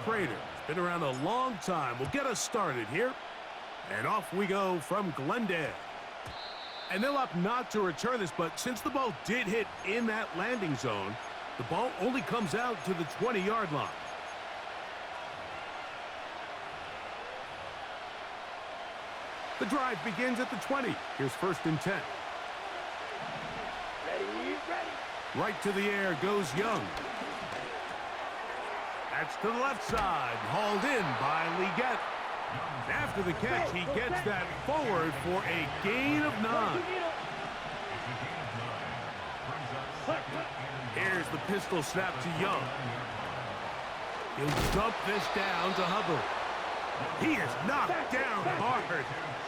Crater. It's been around a long time. We'll get us started here. And off we go from Glendale. And they'll opt not to return this, but since the ball did hit in that landing zone, the ball only comes out to the 20-yard line. The drive begins at the 20. Here's 1st and 10. Ready. Right to the air goes Young. That's to the left side, hauled in by Leggett. After the catch, he gets that forward for a gain of 9. Here's the pistol snap to Young. He'll dump this down to Hubbard. He is knocked down hard.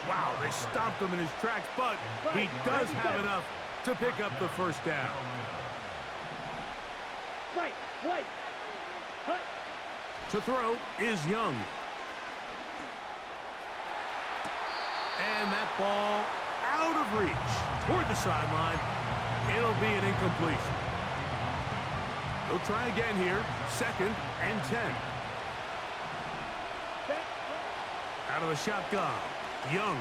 Wow, they stopped him in his tracks, but he does have enough to pick up the 1st down. Right. To throw is Young. And that ball out of reach toward the sideline. It'll be an incompletion. They'll try again here. 2nd and 10. Out of the shotgun, Young.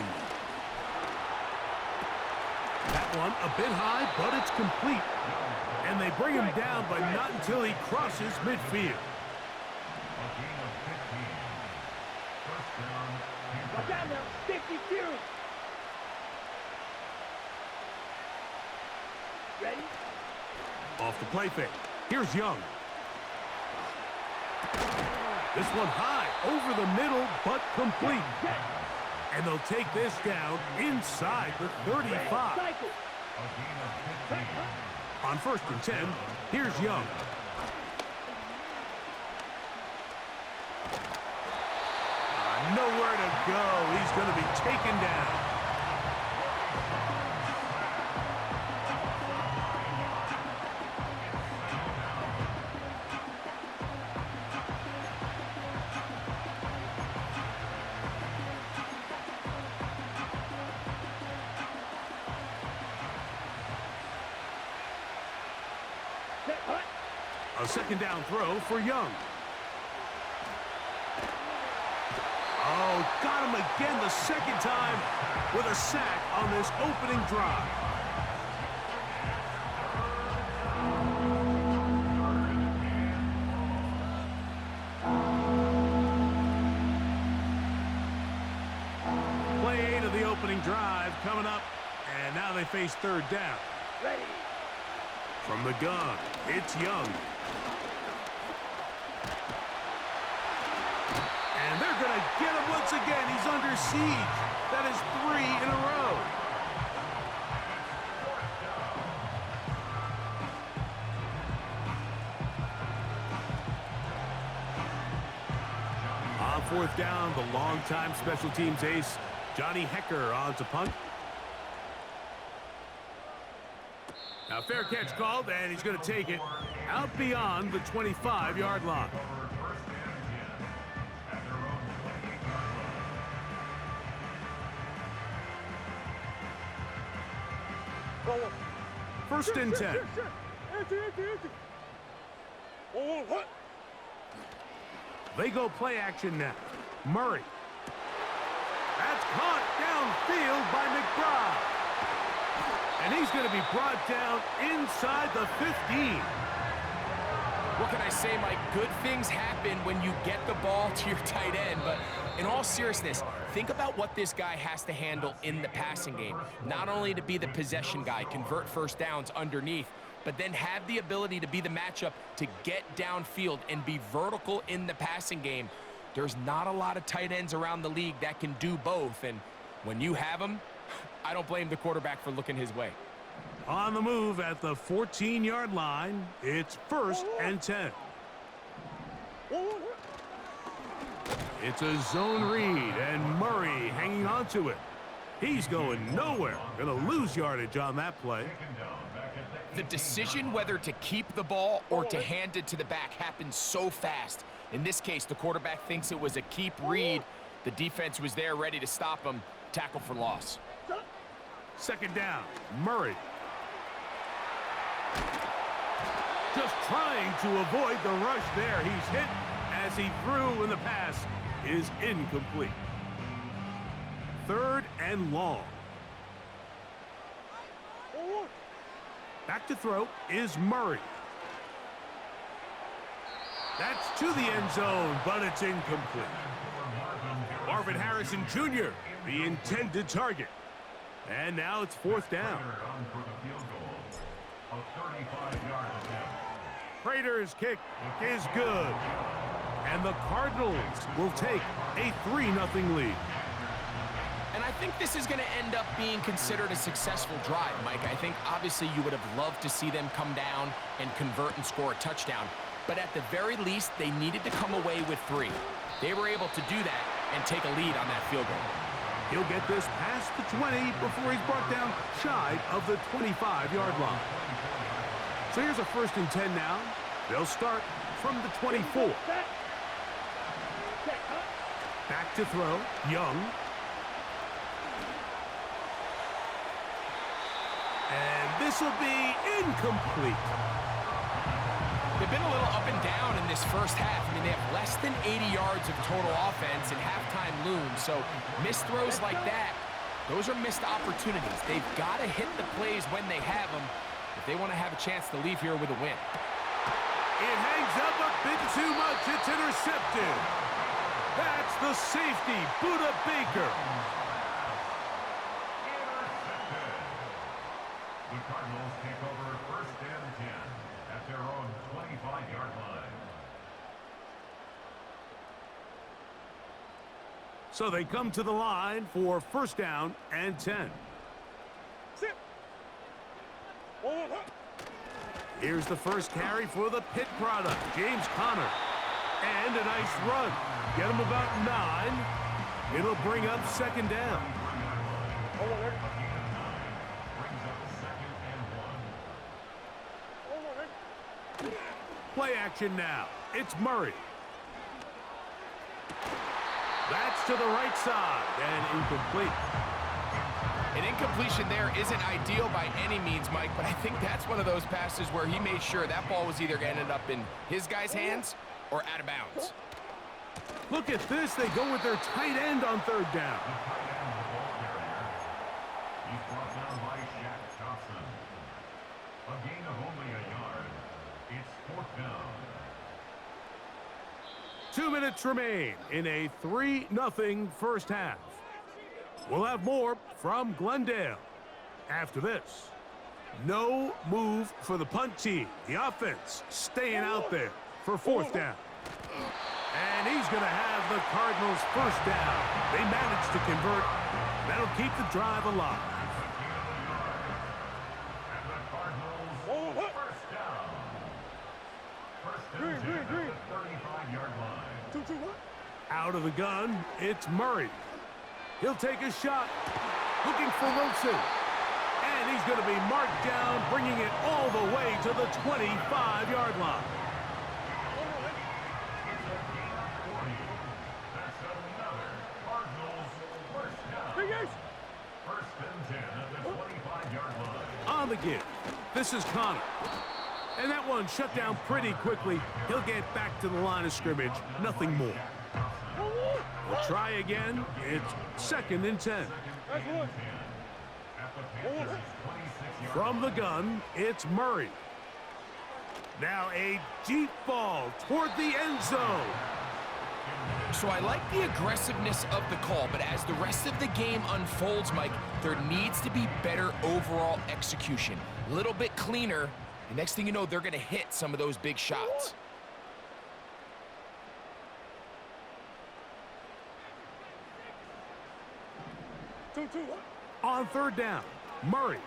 That one a bit high, but it's complete. And they bring him down, but not until he crosses midfield. Watch out now, 52. Ready? Off the play fake. Here's Young. This one high, over the middle, but complete. And they'll take this down inside the 35. On 1st and 10, here's Young. Nowhere to go. He's going to be taken down. A 2nd down throw for Young. Oh, got him again the 2nd time with a sack on this opening drive. Play 8 of the opening drive coming up, and now they face 3rd down. Ready. From the gun, it's Young. And they're going to get him once again. He's under siege. That is 3 in a row. On 4th down, the longtime special teams ace, Johnny Hecker, on to punt. Now, fair catch called, and he's going to take it out beyond the 25-yard line. First and 10. They go play action now. Murray. That's caught downfield by McBride. And he's going to be brought down inside the 15. What can I say, Mike? Good things happen when you get the ball to your tight end, but in all seriousness, think about what this guy has to handle in the passing game. Not only to be the possession guy, convert 1st downs underneath, but then have the ability to be the matchup to get downfield and be vertical in the passing game. There's not a lot of tight ends around the league that can do both, and when you have them, I don't blame the quarterback for looking his way. On the move at the 14-yard line, it's 1st and 10. It's a zone read, and Murray hanging on to it. He's going nowhere. Going to lose yardage on that play. The decision whether to keep the ball or to hand it to the back happens so fast. In this case, the quarterback thinks it was a keep read. The defense was there ready to stop him. Tackle for loss. 2nd down, Murray. Just trying to avoid the rush there. He's hit as he threw, and the pass is incomplete. 3rd and long. Back to throw is Murray. That's to the end zone, but it's incomplete. Marvin Harrison Jr., the intended target. And now it's 4th down. Prater's kick is good. And the Cardinals will take a 3-0 lead. And I think this is going to end up being considered a successful drive, Mike. I think obviously you would have loved to see them come down and convert and score a touchdown. But at the very least, they needed to come away with 3. They were able to do that and take a lead on that field goal. He'll get this past the 20 before he's brought down shy of the 25-yard line. So here's a 1st and 10 now. They'll start from the 24. Back to throw, Young. And this will be incomplete. They've been a little up and down in this first half. I mean, they have less than 80 yards of total offense and halftime looms. So missed throws like that, those are missed opportunities. They've got to hit the plays when they have them if they want to have a chance to leave here with a win. It hangs up a bit too much. It's intercepted. That's the safety, Buda Baker. The Cardinals take over 1st and 10 at their own 25-yard line. So they come to the line for 1st down and 10. Here's the first carry for the Pitt product, James Conner. And a nice run. Get him about 9. It'll bring up 2nd down. Play action now. It's Murray. That's to the right side and incomplete. An incompletion there isn't ideal by any means, Mike, but I think that's one of those passes where he made sure that ball was either going to end up in his guy's hands or out of bounds. Look at this. They go with their tight end on 3rd down. He's brought down by Shaq Thompson. A gain of only a yard. It's 4th down. 2 minutes remain in a 3-0 first half. We'll have more from Glendale after this. No move for the punt team. The offense staying out there for 4th down. And he's going to have the Cardinals 1st down. They managed to convert. That'll keep the drive alive. And the Cardinals 1st down. 1st and 10 at the 35-yard line. Out of the gun, it's Murray. He'll take a shot, looking for Wilson. And he's going to be marked down, bringing it all the way to the 25-yard line. That's another Cardinals 1st down. 1st and 10 at the 25-yard line. On the give, this is Conner. And that one shut down pretty quickly. He'll get back to the line of scrimmage, nothing more. We'll try again. It's 2nd and 10. From the gun, it's Murray. Now a deep ball toward the end zone. So I like the aggressiveness of the call, but as the rest of the game unfolds, Mike, there needs to be better overall execution. A little bit cleaner. The next thing you know, they're going to hit some of those big shots. On 3rd down, Murray.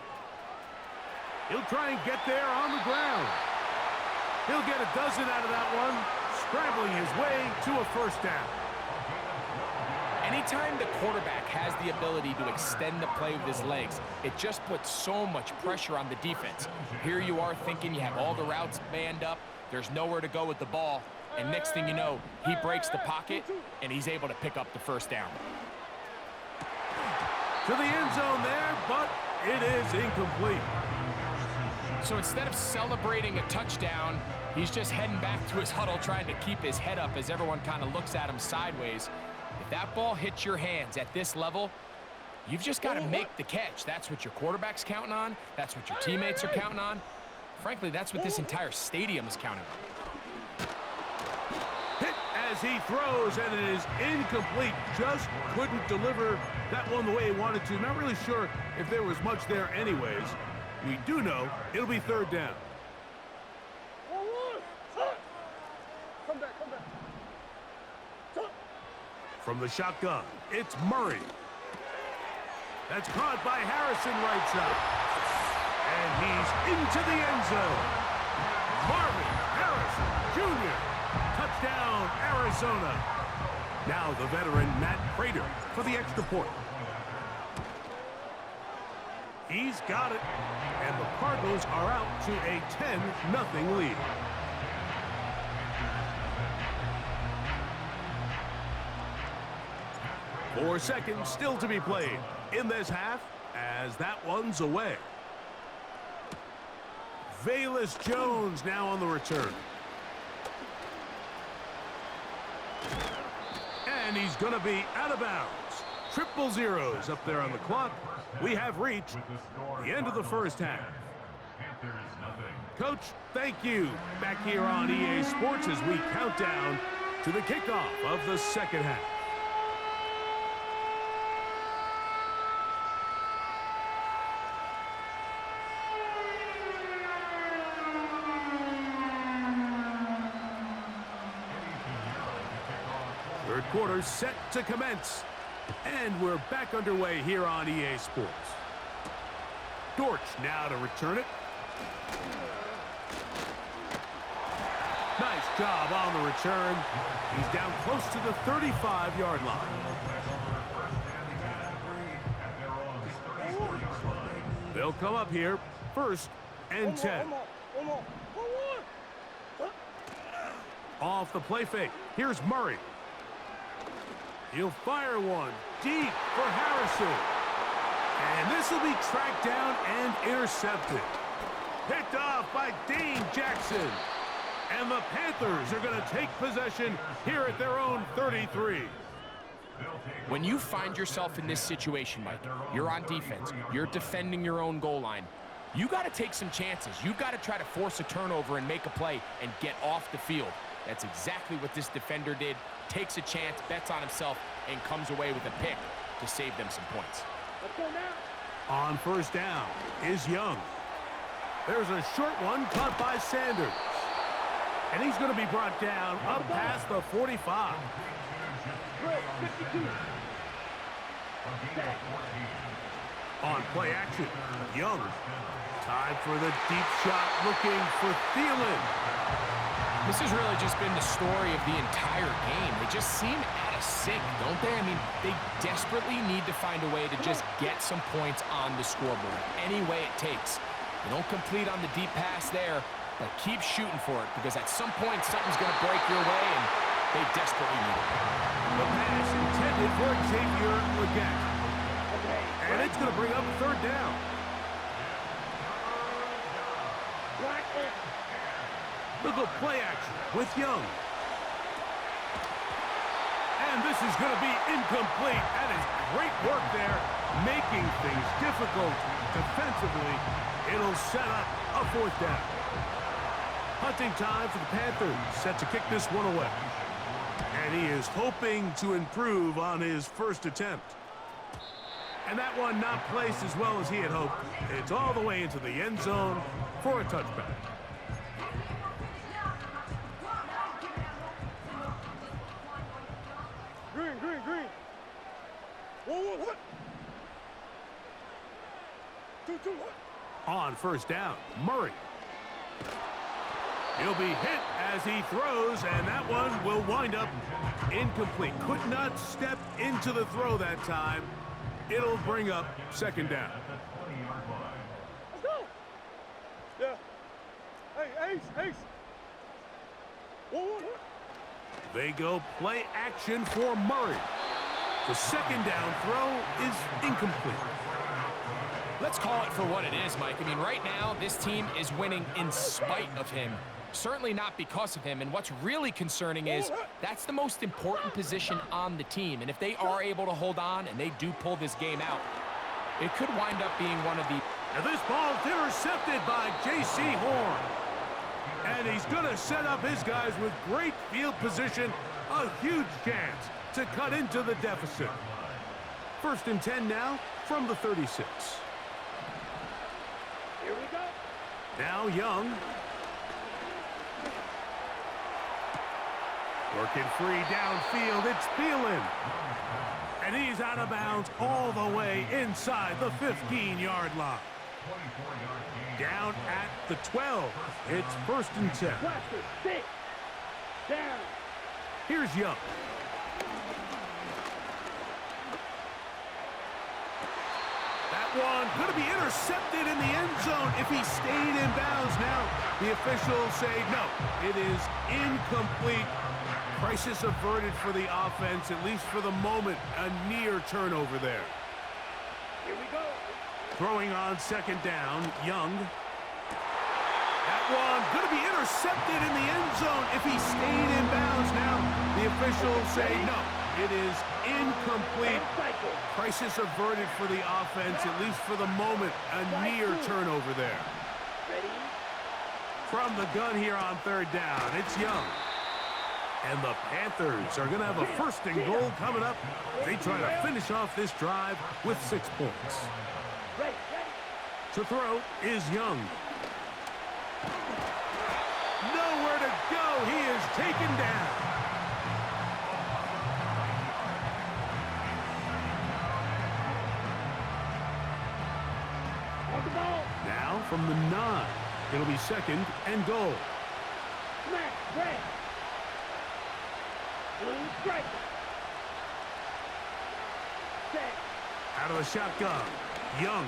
He'll try and get there on the ground. He'll get a dozen out of that one, scrambling his way to a 1st down. Anytime the quarterback has the ability to extend the play with his legs, it just puts so much pressure on the defense. Here you are thinking you have all the routes manned up, there's nowhere to go with the ball, and next thing you know, he breaks the pocket, and he's able to pick up the 1st down. To the end zone there, but it is incomplete. So instead of celebrating a touchdown, He's just heading back to his huddle, trying to keep his head up as everyone kind of looks at him sideways. If that ball hits your hands at this level, you've just got to make the catch. That's what your quarterback's counting on. That's what your teammates are counting on. Frankly, that's what this entire stadium is counting on. Hit as he throws, and it is incomplete. Just couldn't deliver that one the way he wanted to. Not really sure if there was much there anyways. We do know it'll be third down. Come back. From the shotgun, it's Murray. That's caught by Harrison right side. And he's into the end zone. Marvin Harrison Jr. Touchdown, Arizona. Now the veteran Matt Prater for the extra point. He's got it. And the Cardinals are out to a 10-0 lead. Four seconds still to be played in this half as that one's away. Velus Jones now on the return. And he's going to be out of bounds. Triple zeros up there on the clock. We have reached the end of the first half. Coach, thank you. Back here on EA Sports as we count down to the kickoff of the second half. Third quarter set to commence. And we're back underway here on EA Sports. Dortch now to return it. Nice job on the return. He's down close to the 35-yard line. They'll come up here, 1st and 10. Off the play fake. Here's Murray. He'll fire one deep for Harrison. And this will be tracked down and intercepted. Picked off by Dane Jackson. And the Panthers are going to take possession here at their own 33. When you find yourself in this situation, Mike, you're on defense, you're defending your own goal line, you got to take some chances. You got to try to force a turnover and make a play and get off the field. That's exactly what this defender did. Takes a chance, bets on himself, and comes away with a pick to save them some points. Let's go now. On first down is Young. There's a short one caught by Sanders. And he's going to be brought down up past the 45. 52. On play action, Young. Time for the deep shot, looking for Thielen. This has really just been the story of the entire game. They just seem out of sync, don't they? I mean, they desperately need to find a way to just get some points on the scoreboard, any way it takes. They don't complete on the deep pass there, but keep shooting for it, because at some point something's going to break your way, and they desperately need it. The pass intended for Xavier Legette. And it's going to bring up 3rd down. Look at play action with Young. And this is going to be incomplete. That is great work there, making things difficult defensively. It'll set up a 4th down. Hunting time for the Panthers, set to kick this one away. And he is hoping to improve on his first attempt. And that one not placed as well as he had hoped. It's all the way into the end zone for a touchback. Green. What? 2, what? On first down, Murray. He'll be hit as he throws, and that one will wind up incomplete. Could not step into the throw that time. It'll bring up 2nd down. Let's go. Yeah. Hey, Ace. What? They go play action for Murray. The 2nd down throw is incomplete. Let's call it for what it is, Mike. I mean, right now, this team is winning in spite of him. Certainly not because of him, and what's really concerning is that's the most important position on the team, and if they are able to hold on and they do pull this game out, it could wind up being one of the... And this ball's intercepted by J.C. Horn. And he's going to set up his guys with great field position, a huge chance to cut into the deficit. 1st and 10 now from the 36. Here we go. Now Young. Working free downfield, it's Thielen. And he's out of bounds all the way inside the 15-yard line. Down at the 12. It's 1st and 10. Cluster, 6. Down. Here's Young. That one going to be intercepted in the end zone if he stayed in bounds. Now the officials say no, it is incomplete. Crisis averted for the offense, at least for the moment. A near turnover there. Here we go. Throwing on 2nd down, Young. That one going to be intercepted in the end zone if he stayed in bounds. Now the officials say no, it is incomplete. Crisis averted for the offense, at least for the moment. A near turnover there. Ready? From the gun here on 3rd down, it's Young. And the Panthers are going to have a 1st and goal coming up. They try to finish off this drive with 6 points. Ready. To throw is Young. Nowhere to go. He is taken down. On the ball. Now from the 9. It'll be 2nd and goal. Smack. Red. Blue striker. Set. Out of the shotgun, Young.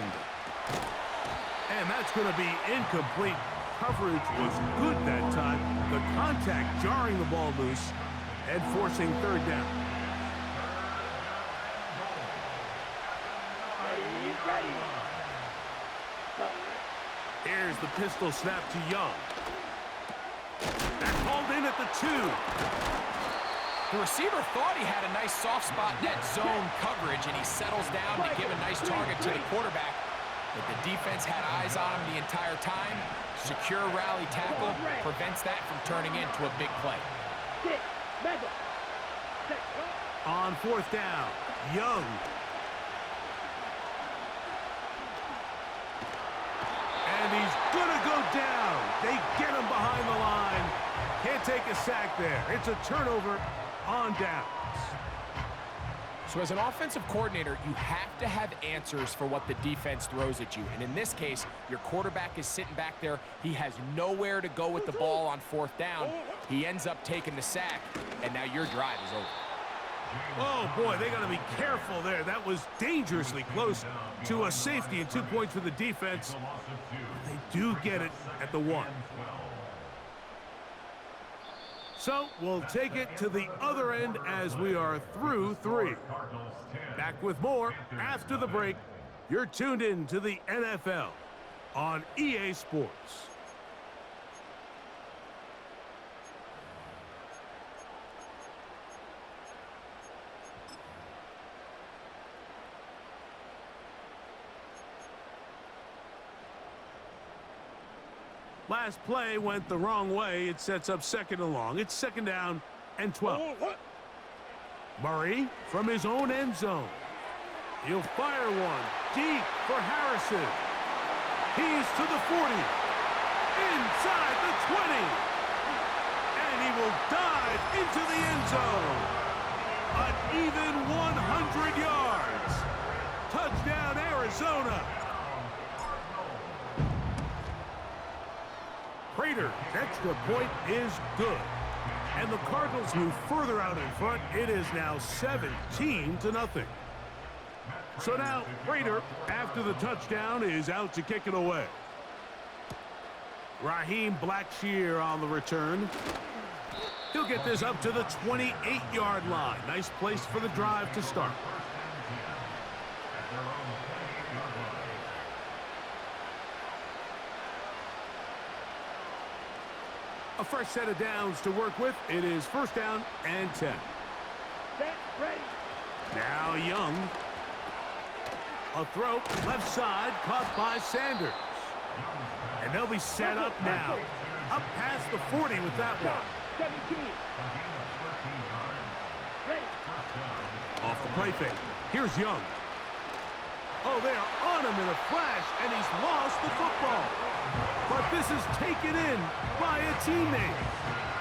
And that's going to be incomplete. Coverage was good that time. The contact jarring the ball loose and forcing 3rd down. Ready. Here's the pistol snap to Young. That called in at the 2. The receiver thought he had a nice soft spot in that zone coverage, and he settles down to give a nice target to the quarterback. But the defense had eyes on him the entire time. Secure rally tackle prevents that from turning into a big play. On 4th down, Young. And he's going to go down. They get him behind the line. Can't take a sack there. It's a turnover on downs. So as an offensive coordinator, you have to have answers for what the defense throws at you. And in this case, your quarterback is sitting back there. He has nowhere to go with the ball on 4th down. He ends up taking the sack, and now your drive is over. Oh, boy, they got to be careful there. That was dangerously close to a safety and 2 points for the defense. They do get it at the 1. So we'll take it to the other end as we are through 3. Back with more after the break. You're tuned in to the NFL on EA Sports. Last play went the wrong way. It sets up 2nd and long. It's 2nd down and 12. Murray from his own end zone. He'll fire one deep for Harrison. He's to the 40. Inside the 20. And he will dive into the end zone. An even 100 yards. Touchdown, Arizona. Prater's extra point is good. And the Cardinals move further out in front. It is now 17-0. So now Prater, after the touchdown, is out to kick it away. Raheem Blackshear on the return. He'll get this up to the 28-yard line. Nice place for the drive to start. A A fresh set of downs to work with. It is first down and 10. Set, ready. Now Young. A throw, left side, caught by Sanders. And they'll be set up now. Up past the 40 with that one. 17. Ready. Off the play fake. Here's Young. Oh, they are on him in a flash, and he's lost the football. But this is taken in by a teammate.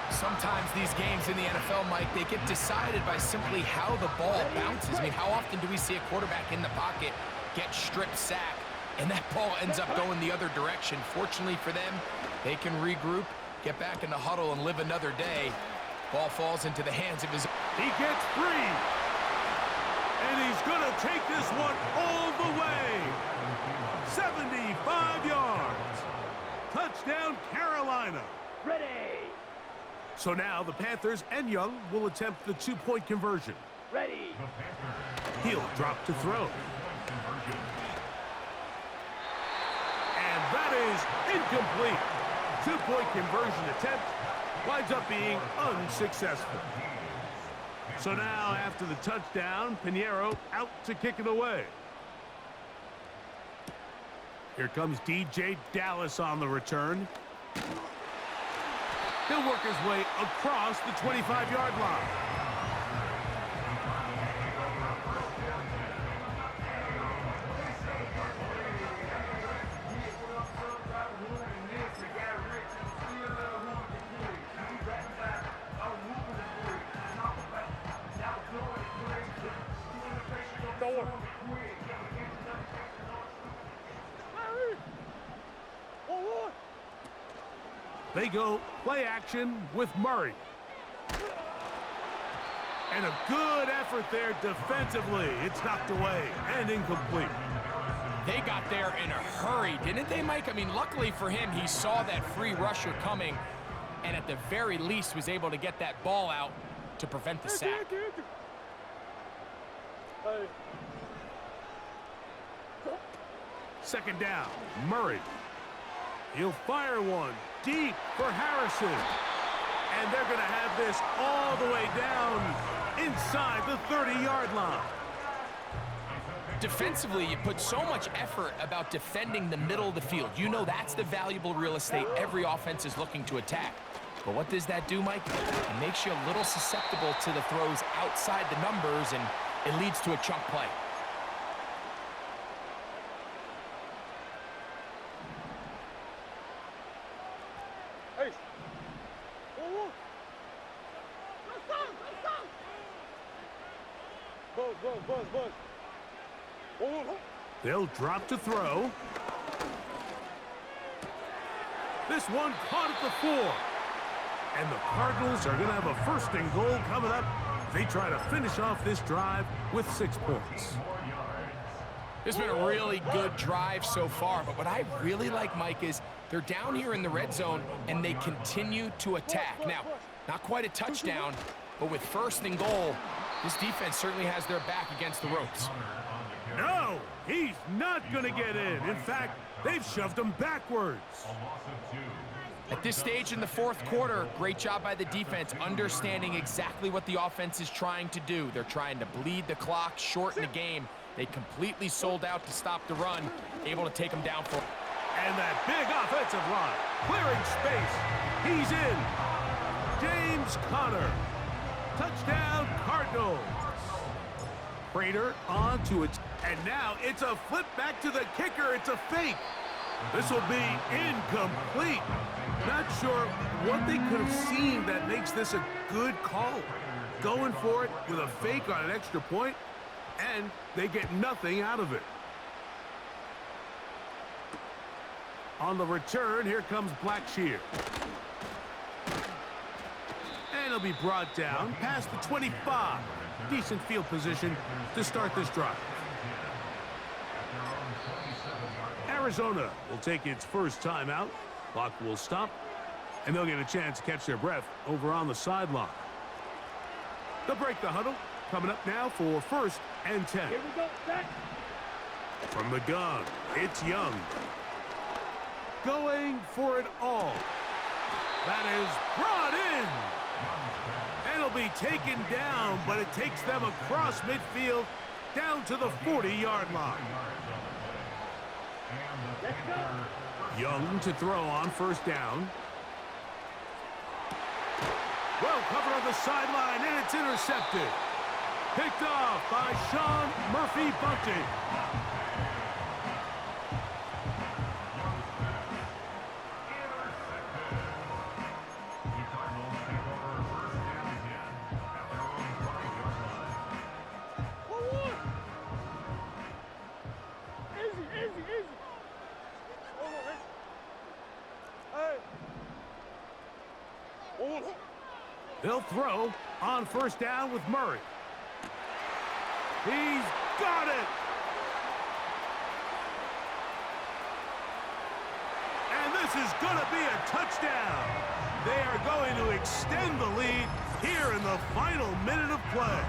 Sometimes these games in the NFL, Mike, they get decided by simply how the ball bounces. I mean, how often do we see a quarterback in the pocket get strip sacked, and that ball ends up going the other direction? Fortunately for them, they can regroup, get back in the huddle, and live another day. Ball falls into the hands of his... He gets free. And he's going to take this one all the way. 75 yards. Touchdown, Carolina. Ready. So now the Panthers and Young will attempt the two-point conversion. Ready. He'll drop to throw. And that is incomplete. Two-point conversion attempt winds up being unsuccessful. So now, after the touchdown, Pinheiro out to kick it away. Here comes DJ Dallas on the return. He'll work his way across the 25-yard line. They go play action with Murray. And a good effort there defensively. It's knocked away and incomplete. They got there in a hurry, didn't they, Mike? I mean, luckily for him, he saw that free rusher coming and at the very least was able to get that ball out to prevent the sack. Second down, Murray. He'll fire one deep for Harrison. And they're going to have this all the way down inside the 30-yard line. Defensively, you put so much effort about defending the middle of the field. You know that's the valuable real estate every offense is looking to attack. But what does that do, Mike? It makes you a little susceptible to the throws outside the numbers, and it leads to a chunk play. They'll drop to throw. This one caught at the 4. And the Cardinals are going to have a first and goal coming up. They try to finish off this drive with 6 points. It's been a really good drive so far, but what I really like, Mike, is they're down here in the red zone and they continue to attack. Now, not quite a touchdown, but with first and goal, this defense certainly has their back against the ropes. No, he's not going to get in. In fact, they've shoved him backwards. At this stage in the fourth quarter, great job by the defense, understanding exactly what the offense is trying to do. They're trying to bleed the clock, shorten the game. They completely sold out to stop the run, able to take them down for. And that big offensive line, clearing space. He's in. James Conner. Touchdown, Cardinals. Prater onto it. And now it's a flip back to the kicker. It's a fake. This will be incomplete. Not sure what they could have seen that makes this a good call. Going for it with a fake on an extra point, and they get nothing out of it. On the return, here comes Blackshear. And he'll be brought down past the 25. Decent field position to start this drive. Arizona will take its first timeout. Clock will stop, and they'll get a chance to catch their breath over on the sideline. They'll break the huddle. Coming up now for first and 10. Here we go, set. From the gun, it's Young. Going for it all. That is brought in. And it'll be taken down, but it takes them across midfield down to the 40-yard line. Let's go. Young to throw on first down. Well covered on the sideline, and it's intercepted. Picked off by Sean Murphy-Bunting. They'll throw on first down with Murray. He's got it! And this is going to be a touchdown. They are going to extend the lead here in the final minute of play.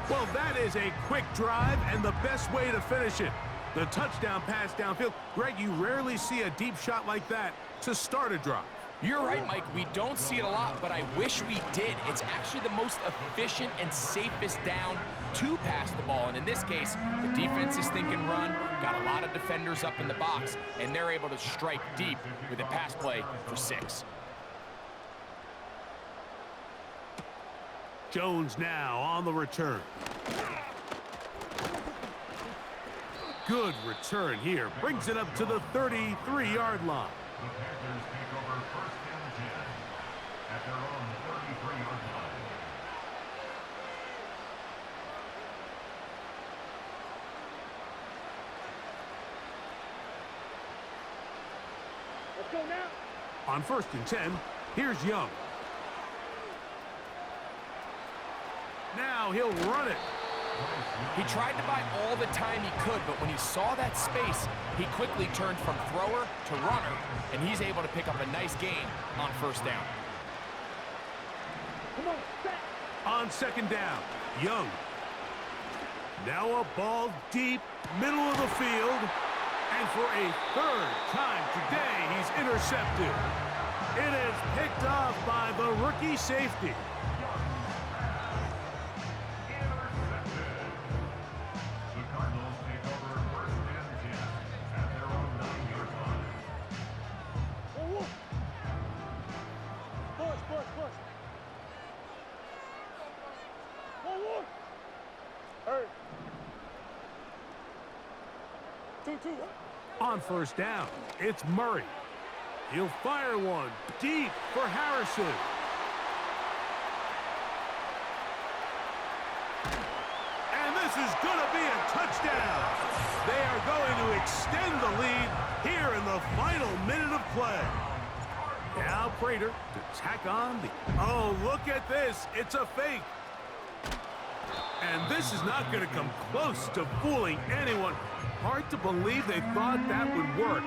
Well, that is a quick drive and the best way to finish it. The touchdown pass downfield. Greg, you rarely see a deep shot like that to start a drive. You're right, Mike. We don't see it a lot, but I wish we did. It's actually the most efficient and safest down to pass the ball. And in this case, the defense is thinking run, got a lot of defenders up in the box, and they're able to strike deep with a pass play for 6. Jones now on the return. Good return here. Brings it up to the 33-yard line. The Panthers take over first and 10 at their own 33-yard line. Let's go now. On first and 10, here's Young. Now he'll run it. He tried to buy all the time he could, but when he saw that space, he quickly turned from thrower to runner, and he's able to pick up a nice gain on first down. Come on, set. On second down, Young. Now a ball deep, middle of the field. And for a third time today, he's intercepted. It is picked off by the rookie safety. On first down, it's Murray. He'll fire one deep for Harrison. And this is going to be a touchdown. They are going to extend the lead here in the final minute of play. Now Prater to tack on the... Oh, look at this. It's a fake. And this is not going to come close to fooling anyone. Hard to believe they thought that would work.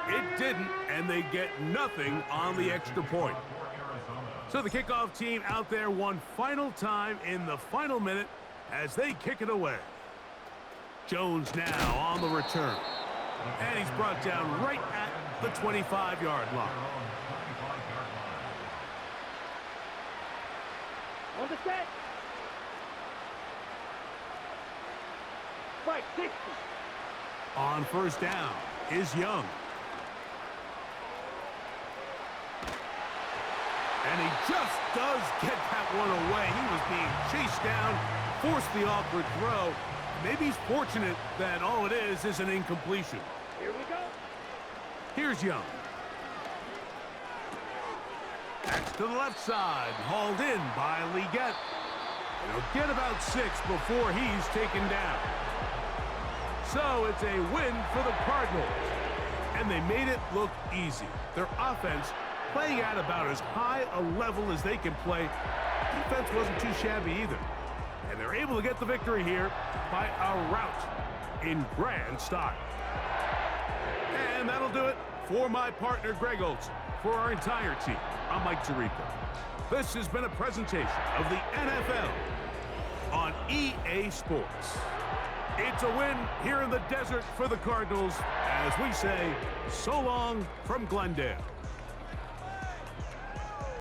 It didn't, and they get nothing on the extra point. So the kickoff team out there one final time in the final minute as they kick it away. Jones now on the return. And he's brought down right at the 25-yard line. On the set. Right, 60. On first down is Young. And he just does get that one away. He was being chased down, forced the awkward throw. Maybe he's fortunate that all it is an incompletion. Here we go. Here's Young. That's to the left side, hauled in by Leggett. He'll get about 6 before he's taken down. So it's a win for the Cardinals. And they made it look easy. Their offense playing at about as high a level as they can play. Defense wasn't too shabby either. And they're able to get the victory here by a rout in grand style. And that'll do it for my partner, Greg Olson. For our entire team, I'm Mike Tirico. This has been a presentation of the NFL on EA Sports. It's a win here in the desert for the Cardinals as we say so long from Glendale.